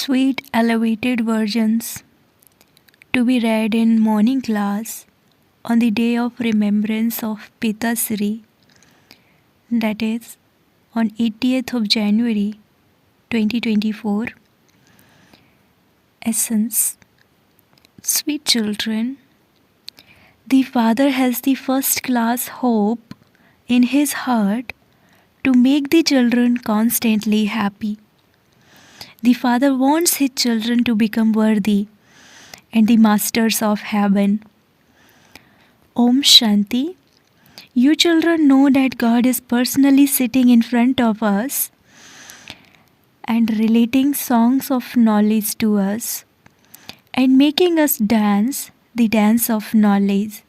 sweet elevated versions to be read in morning class on the day of remembrance of Pita Sri, that is on 80th of January 2024. Essence. Sweet children, the Father has the first class hope in his heart to make the children constantly happy. The Father wants his children to become worthy and the masters of heaven. Om Shanti. You children know that God is personally sitting in front of us and relating songs of knowledge to us and making us dance the dance of knowledge.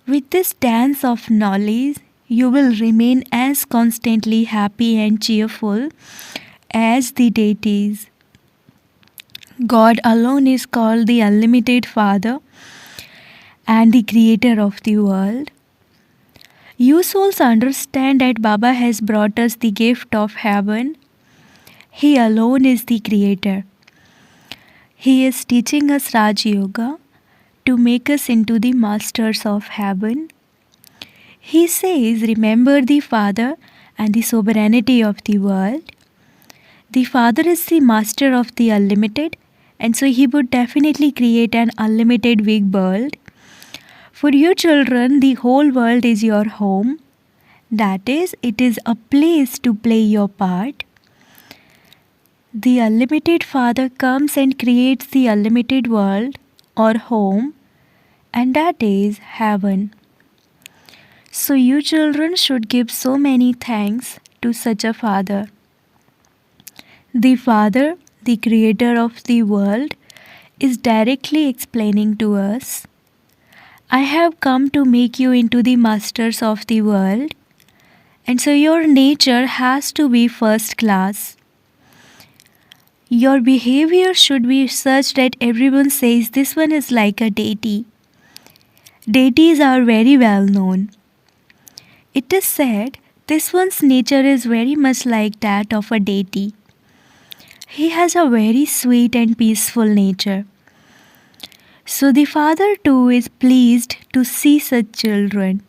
With this dance of knowledge, you will remain as constantly happy and cheerful as the deities. God alone is called the Unlimited Father and the Creator of the world. You souls understand that Baba has brought us the gift of heaven. He alone is the Creator. He is teaching us Raj Yoga to make us into the masters of heaven. He says, remember the Father and the sovereignty of the world. The Father is the master of the unlimited, and so he would definitely create an unlimited big world. For you children, the whole world is your home. That is, it is a place to play your part. The Unlimited Father comes and creates the unlimited world or home, and that is heaven. So you children should give so many thanks to such a Father. The Father, the Creator of the world, is directly explaining to us, I have come to make you into the masters of the world, and so your nature has to be first class. Your behavior should be such that everyone says this one is like a deity. Deities are very well known. It is said this one's nature is very much like that of a deity. He has a very sweet and peaceful nature. So the Father too is pleased to see such children.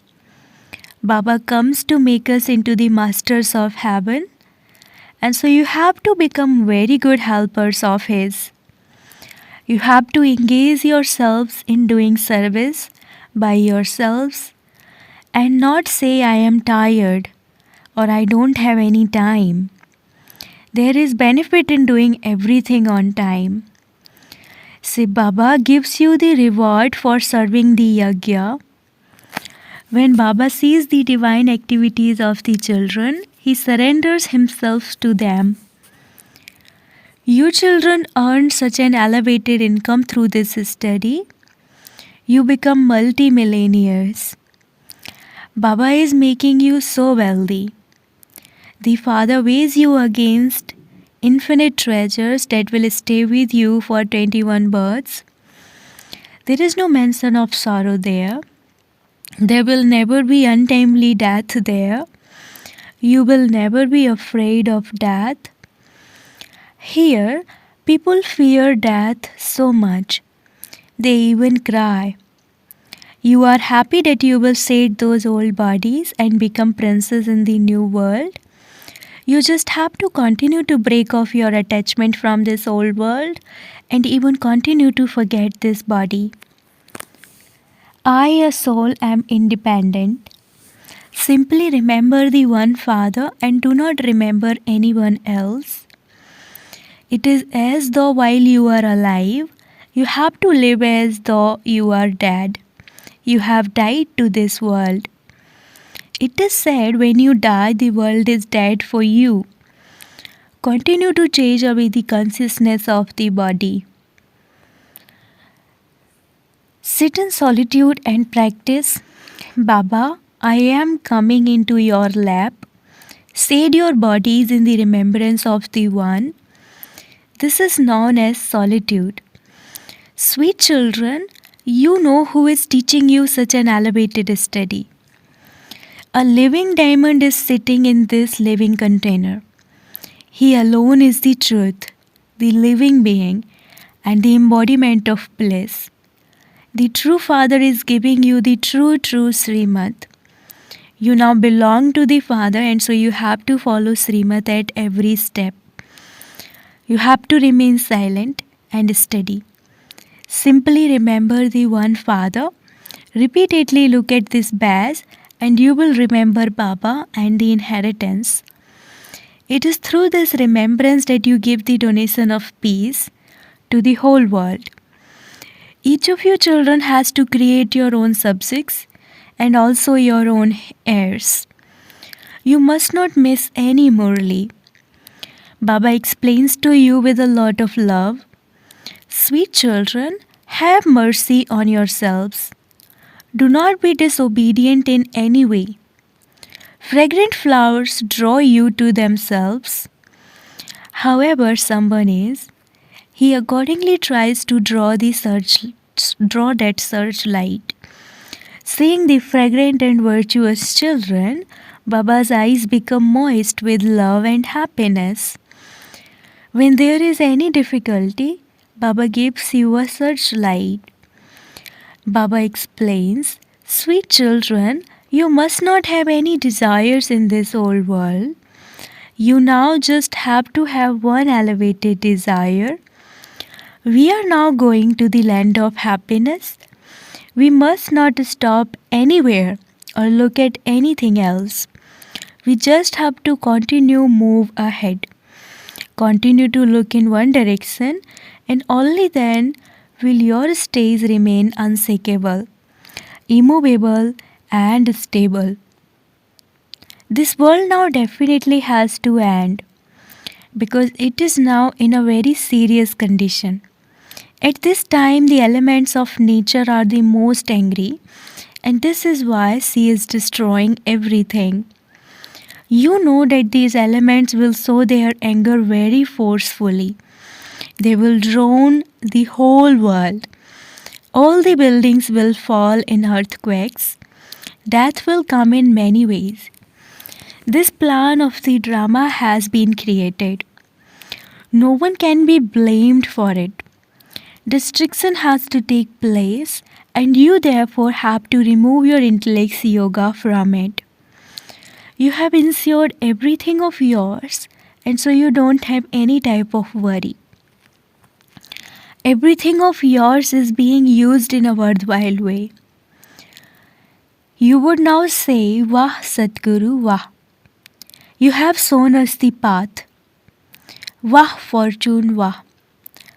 Baba comes to make us into the masters of heaven, and so you have to become very good helpers of His. You have to engage yourselves in doing service by yourselves and not say I am tired or I don't have any time. There is benefit in doing everything on time. See, Baba gives you the reward for serving the yajna. When Baba sees the divine activities of the children, he surrenders himself to them. You children earn such an elevated income through this study. You become multi-millionaires. Baba is making you so wealthy. The Father weighs you against infinite treasures that will stay with you for 21 births. There is no mention of sorrow there. There will never be untimely death there. You will never be afraid of death. Here, people fear death so much. They even cry. You are happy that you will shed those old bodies and become princes in the new world. You just have to continue to break off your attachment from this old world and even continue to forget this body. I, a soul, am independent. Simply remember the one Father and do not remember anyone else. It is as though while you are alive, you have to live as though you are dead. You have died to this world. It is said when you die, the world is dead for you. Continue to chase away the consciousness of the body. Sit in solitude and practice. Baba, I am coming into your lap. Shed your bodies in the remembrance of the One. This is known as solitude. Sweet children, you know who is teaching you such an elevated study. A living diamond is sitting in this living container. He alone is the truth. the living being, and the embodiment of bliss. The true Father is giving you the true Srimad. You now belong to the Father, and so you have to follow Srimad at every step. You have to remain silent and steady. Simply remember the one Father. Repeatedly look at this badge, and you will remember Baba and the inheritance. It is through this remembrance that you give the donation of peace to the whole world. Each of you children has to create your own subjects and also your own heirs. You must not miss any Murli. Baba explains to you with a lot of love. Sweet children, have mercy on yourselves. Do not be disobedient in any way. Fragrant flowers draw you to themselves. However, someone is, he accordingly tries to draw that searchlight. Seeing the fragrant and virtuous children, Baba's eyes become moist with love and happiness. When there is any difficulty, Baba gives you a searchlight. Baba explains, sweet children, you must not have any desires in this old world. You now just have to have one elevated desire. We are now going to the land of happiness. We must not stop anywhere or look at anything else. We just have to move ahead. Continue to look in one direction, and only then will your stays remain unshakable, immovable, and stable. This world now definitely has to end because it is now in a very serious condition. At this time, the elements of nature are the most angry, and this is why she is destroying everything. You know that these elements will show their anger very forcefully. They will drown the whole world. All the buildings will fall in earthquakes. Death will come in many ways. This plan of the drama has been created. No one can be blamed for it. Destruction has to take place, and you therefore have to remove your intellect's yoga from it. You have ensured everything of yours, and so you don't have any type of worry. Everything of yours is being used in a worthwhile way. You would now say, Wah Sadguru, Wah. You have shown us the path. Wah fortune, Wah.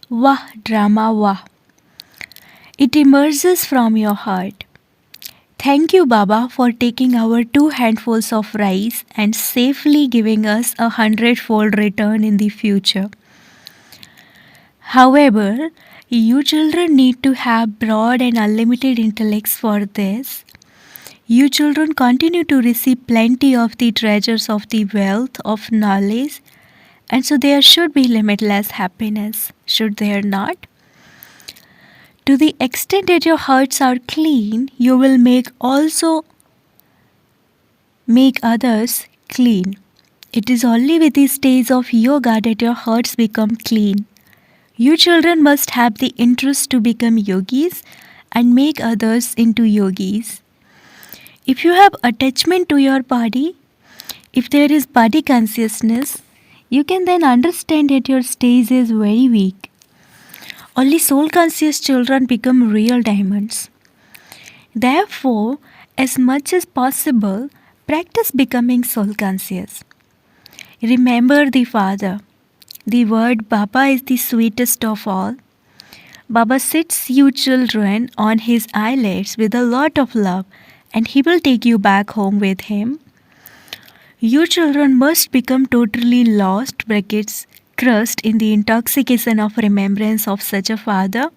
Wah drama, Wah. It emerges from your heart. Thank you, Baba, for taking our 2 handfuls of rice and safely giving us 100-fold return in the future. However, you children need to have broad and unlimited intellects for this. You children continue to receive plenty of the treasures of the wealth of knowledge, and so there should be limitless happiness, should there not? To the extent that your hearts are clean, you will also make others clean. It is only with the stage of yoga that your hearts become clean. You children must have the interest to become yogis and make others into yogis. If you have attachment to your body, if there is body consciousness, you can then understand that your stage is very weak. Only soul-conscious children become real diamonds. Therefore, as much as possible, practice becoming soul-conscious. Remember the Father. The word Baba is the sweetest of all. Baba sits you children on his eyelids with a lot of love, and he will take you back home with him. You children must become totally lost, crushed in the intoxication of remembrance of such a Father.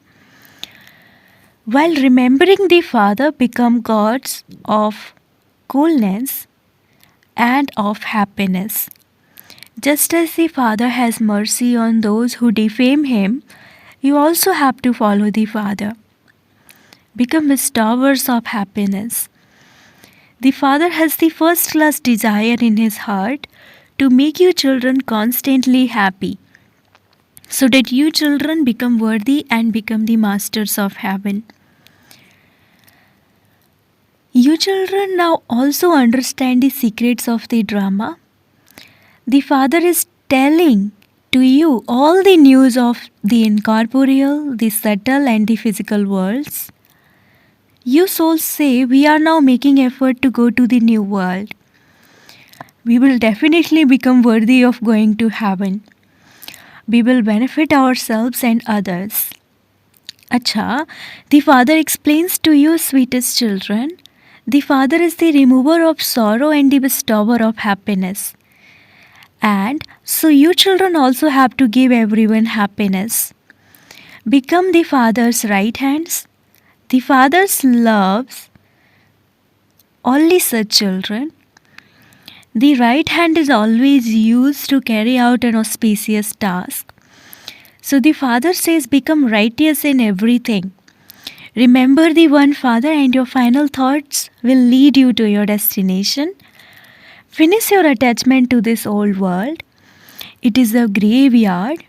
While remembering the Father, become gods of coolness and of happiness. Just as the Father has mercy on those who defame him, you also have to follow the Father. Become restorers of happiness. The Father has the first-class desire in his heart to make you children constantly happy. so that you children become worthy and become the masters of heaven. You children now also understand the secrets of the drama. The Father is telling to you all the news of the incorporeal, the subtle, and the physical worlds. You souls say we are now making effort to go to the new world. We will definitely become worthy of going to heaven. We will benefit ourselves and others. Acha, the Father explains to you, sweetest children, the Father is the remover of sorrow and the bestower of happiness. And so you children also have to give everyone happiness. Become the Father's right hands. The Father loves only such children. The right hand is always used to carry out an auspicious task. So the Father says, become righteous in everything. Remember the one Father, and your final thoughts will lead you to your destination. Finish your attachment to this old world. It is a graveyard.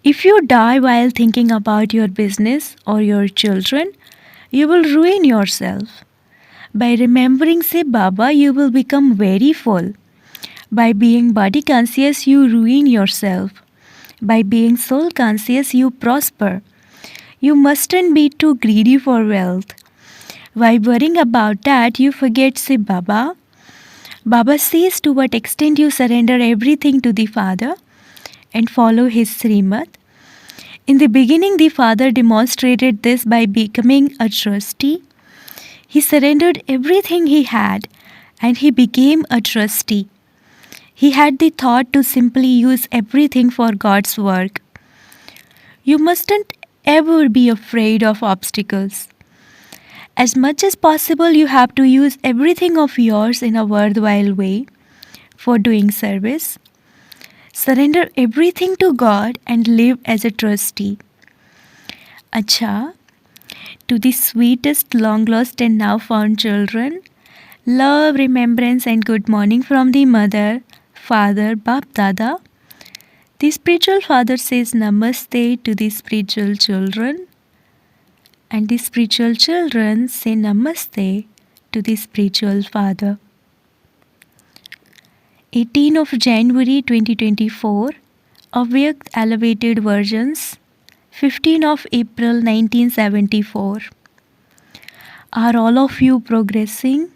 If you die while thinking about your business or your children, you will ruin yourself. By remembering Sai Baba, you will become very full. By being body conscious, you ruin yourself. By being soul conscious, you prosper. You mustn't be too greedy for wealth. By worrying about that, you forget Sai Baba. Baba says to what extent you surrender everything to the Father and follow his Srimad. In the beginning, the Father demonstrated this by becoming a trustee. He surrendered everything he had and he became a trustee. He had the thought to simply use everything for God's work. You mustn't ever be afraid of obstacles. As much as possible, you have to use everything of yours in a worthwhile way for doing service. Surrender everything to God and live as a trustee. Acha, to the sweetest, long lost and now found children, love, remembrance, and good morning from the mother, father, Bap Dada. The spiritual father says Namaste to the spiritual children, and the spiritual children say Namaste to the spiritual father. 18 of January 2024, Avyakt Elevated Versions, 15 of April 1974. Are all of you progressing?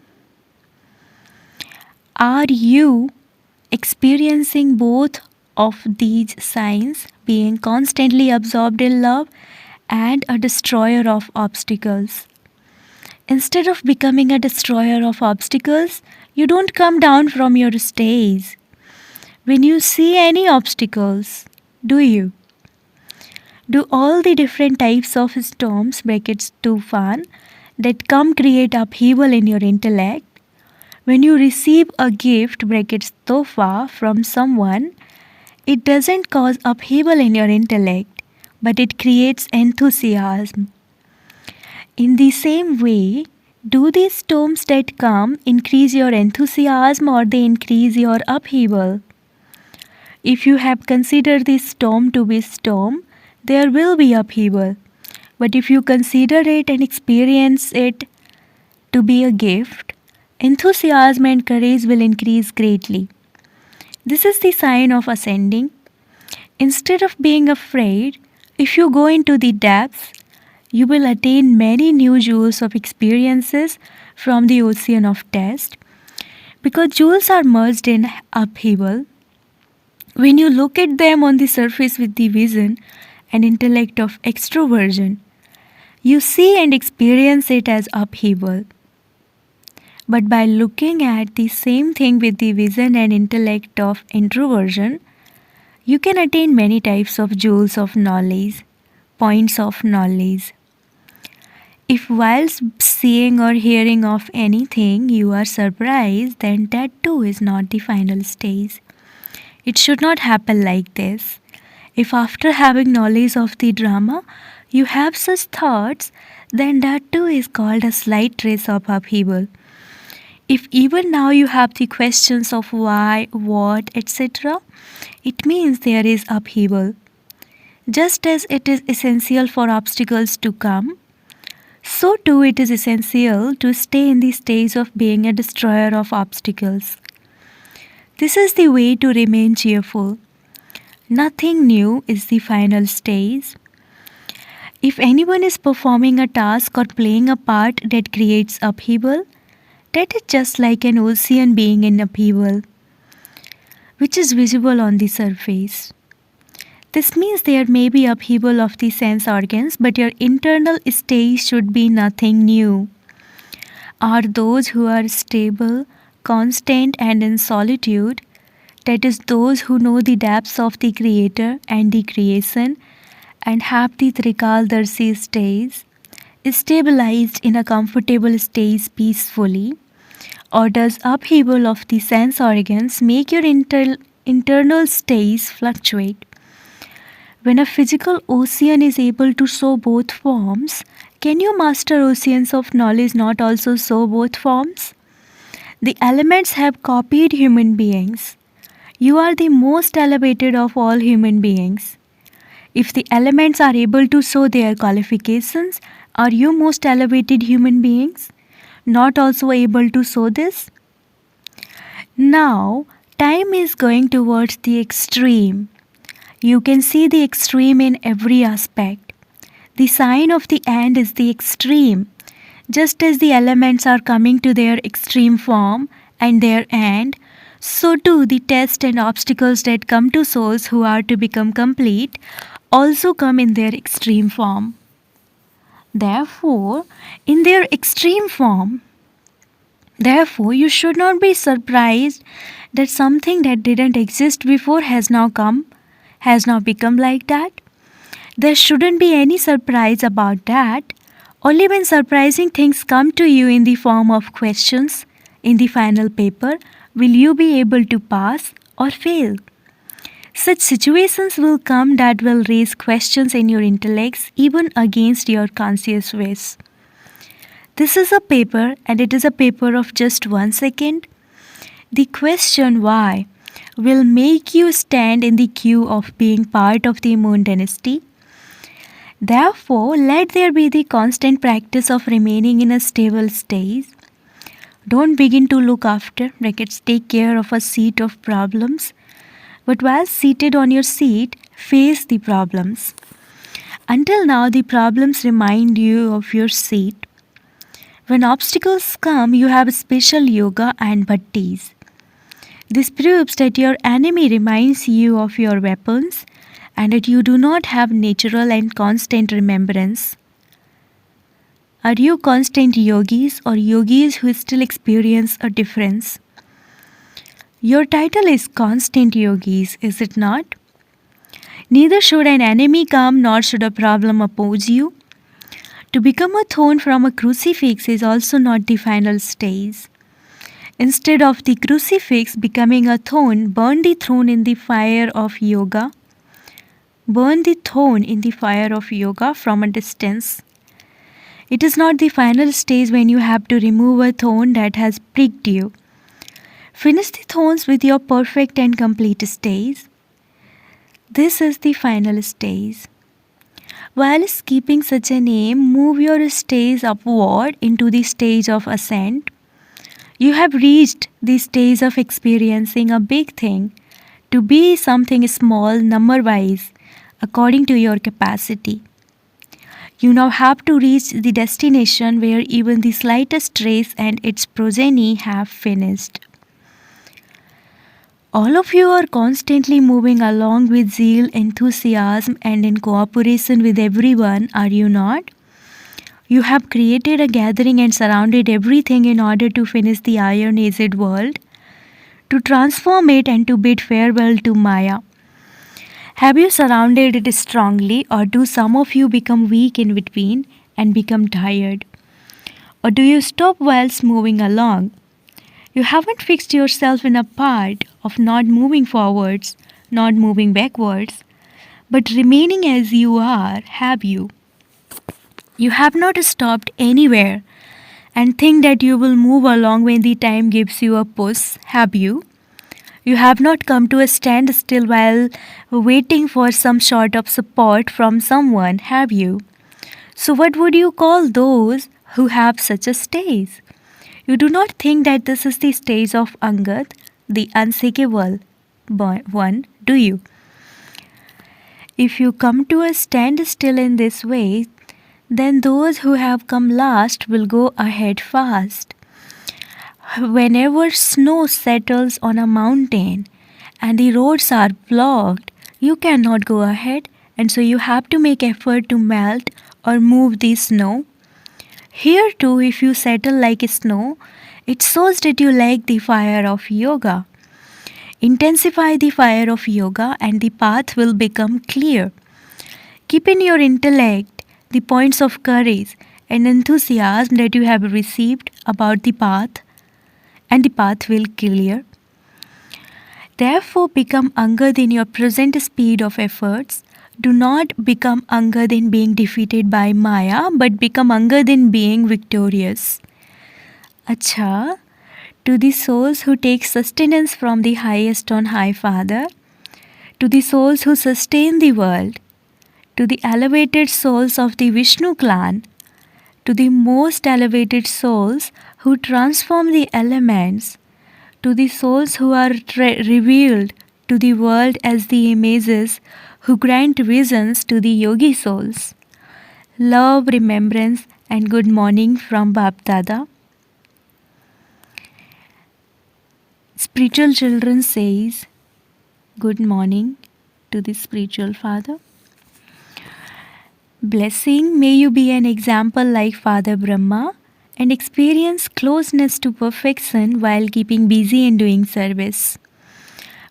Are you experiencing both of these signs, being constantly absorbed in love and a destroyer of obstacles? Instead of becoming a destroyer of obstacles, you don't come down from your stage. When you see any obstacles, do you? Do all the different types of storms, brackets tufan, that come create upheaval in your intellect? When you receive a gift, brackets tofa, from someone, it doesn't cause upheaval in your intellect, but it creates enthusiasm. In the same way, do these storms that come increase your enthusiasm or they increase your upheaval? If you have considered this storm to be storm, there will be upheaval. But if you consider it and experience it to be a gift, enthusiasm and courage will increase greatly. This is the sign of ascending. Instead of being afraid, if you go into the depths, you will attain many new jewels of experiences from the ocean of test, because jewels are merged in upheaval. When you look at them on the surface with the vision and intellect of extroversion, you see and experience it as upheaval. But by looking at the same thing with the vision and intellect of introversion, you can attain many types of jewels of knowledge, points of knowledge. If whilst seeing or hearing of anything you are surprised, then that too is not the final stage. It should not happen like this. If after having knowledge of the drama, you have such thoughts, then that too is called a slight trace of upheaval. If even now you have the questions of why, what, etc., it means there is upheaval. Just as it is essential for obstacles to come, so too it is essential to stay in the stage of being a destroyer of obstacles. This is the way to remain cheerful. Nothing new is the final stage. If anyone is performing a task or playing a part that creates upheaval, that is just like an ocean being in upheaval, which is visible on the surface. This means there may be upheaval of the sense organs, but your internal state should be nothing new. Are those who are stable, constant, and in solitude, that is, those who know the depths of the Creator and the creation and have the Trikaldarshi stage, stabilized in a comfortable stage peacefully? Or does upheaval of the sense organs make your internal stage fluctuate? When a physical ocean is able to show both forms, can you master oceans of knowledge not also show both forms? The elements have copied human beings. You are the most elevated of all human beings. If the elements are able to show their qualifications, are you most elevated human beings not also able to show this? Now, time is going towards the extreme. You can see the extreme in every aspect. The sign of the end is the extreme. Just as the elements are coming to their extreme form and their end, so too the tests and obstacles that come to souls who are to become complete also come in their extreme form. Therefore, in their extreme form, therefore, you should not be surprised that something that didn't exist before has now become like that. There shouldn't be any surprise about that. Only when surprising things come to you in the form of questions in the final paper will you be able to pass or fail. Such situations will come that will raise questions in your intellects even against your conscious wish. This is a paper and it is a paper of just 1 second. The question why will make you stand in the queue of being part of the Moon dynasty. Therefore, let there be the constant practice of remaining in a stable state. Don't begin to look after, take care of a seat of problems. But while seated on your seat, face the problems. Until now, the problems remind you of your seat. When obstacles come, you have special yoga and bhattis. This proves that your enemy reminds you of your weapons and that you do not have natural and constant remembrance. Are you constant yogis or yogis who still experience a difference? Your title is constant yogis, is it not? Neither should an enemy come nor should a problem oppose you. To become a thorn from a crucifix is also not the final stage. Instead of the crucifix becoming a thorn, burn the thorn in the fire of yoga. Burn the thorn in the fire of yoga from a distance. It is not the final stage when you have to remove a thorn that has pricked you. Finish the thorns with your perfect and complete stage. This is the final stage. While keeping such a name, move your stage upward into the stage of ascent. You have reached the stage of experiencing a big thing to be something small number-wise according to your capacity. You now have to reach the destination where even the slightest race and its progeny have finished. All of you are constantly moving along with zeal, enthusiasm, and in cooperation with everyone, are you not? You have created a gathering and surrounded everything in order to finish the iron-aged world, to transform it and to bid farewell to Maya. Have you surrounded it strongly, or do some of you become weak in between and become tired? Or do you stop whilst moving along? You haven't fixed yourself in a part of not moving forwards, not moving backwards, but remaining as you are, have you? You have not stopped anywhere and think that you will move along when the time gives you a push, have you? You have not come to a standstill while waiting for some sort of support from someone, have you? So, what would you call those who have such a stage? You do not think that this is the stage of Angad, the unshakable one, do you? If you come to a standstill in this way, then those who have come last will go ahead fast. Whenever snow settles on a mountain and the roads are blocked, you cannot go ahead, and so you have to make effort to melt or move the snow. Here too, if you settle like snow, it shows that you lack the fire of yoga. Intensify the fire of yoga and the path will become clear. Keep in your intellect the points of courage and enthusiasm that you have received about the path, and the path will clear. Therefore, become Angad in your present speed of efforts. Do not become Angad in being defeated by Maya, but become Angad in being victorious. Acha, to the souls who take sustenance from the highest on high Father, to the souls who sustain the world, to the elevated souls of the Vishnu clan, to the most elevated souls who transform the elements, to the souls who are revealed to the world as the images, who grant visions to the yogi souls. Love, remembrance, and good morning from Bap Dada. Spiritual children says, good morning to the spiritual father. Blessing, may you be an example like Father Brahma and experience closeness to perfection while keeping busy in doing service.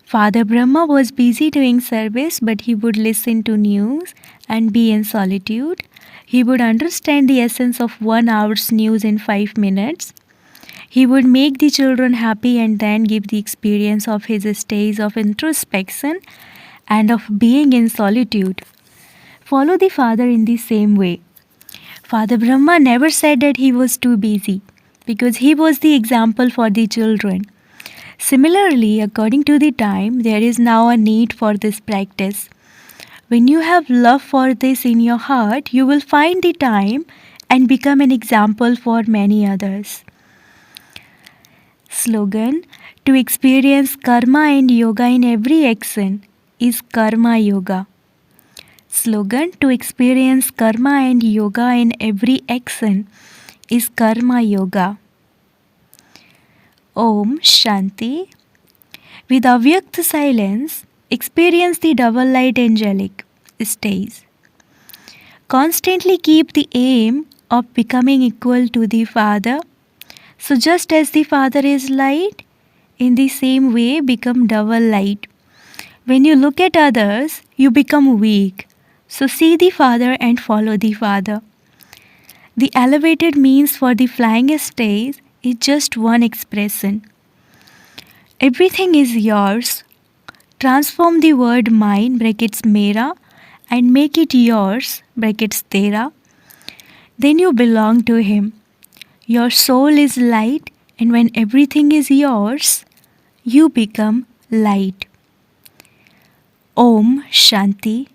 Father Brahma was busy doing service, but he would listen to news and be in solitude. He would understand the essence of 1 hour's news in 5 minutes. He would make the children happy and then give the experience of his stage of introspection and of being in solitude. Follow the Father in the same way. Father Brahma never said that he was too busy because he was the example for the children. Similarly, according to the time, there is now a need for this practice. When you have love for this in your heart, you will find the time and become an example for many others. Slogan: to experience karma and yoga in every action is karma yoga. Slogan: to experience karma and yoga in every action is karma yoga. Om Shanti. With avyakt silence, experience the double light angelic stage. Constantly keep the aim of becoming equal to the Father. So just as the Father is light, in the same way become double light. When you look at others, you become weak. So see the Father and follow the Father. The elevated means for the flying stage is just one expression. Everything is yours. Transform the word mine brackets mera and make it yours brackets tera. Then you belong to him. Your soul is light, and when everything is yours, you become light. Om Shanti.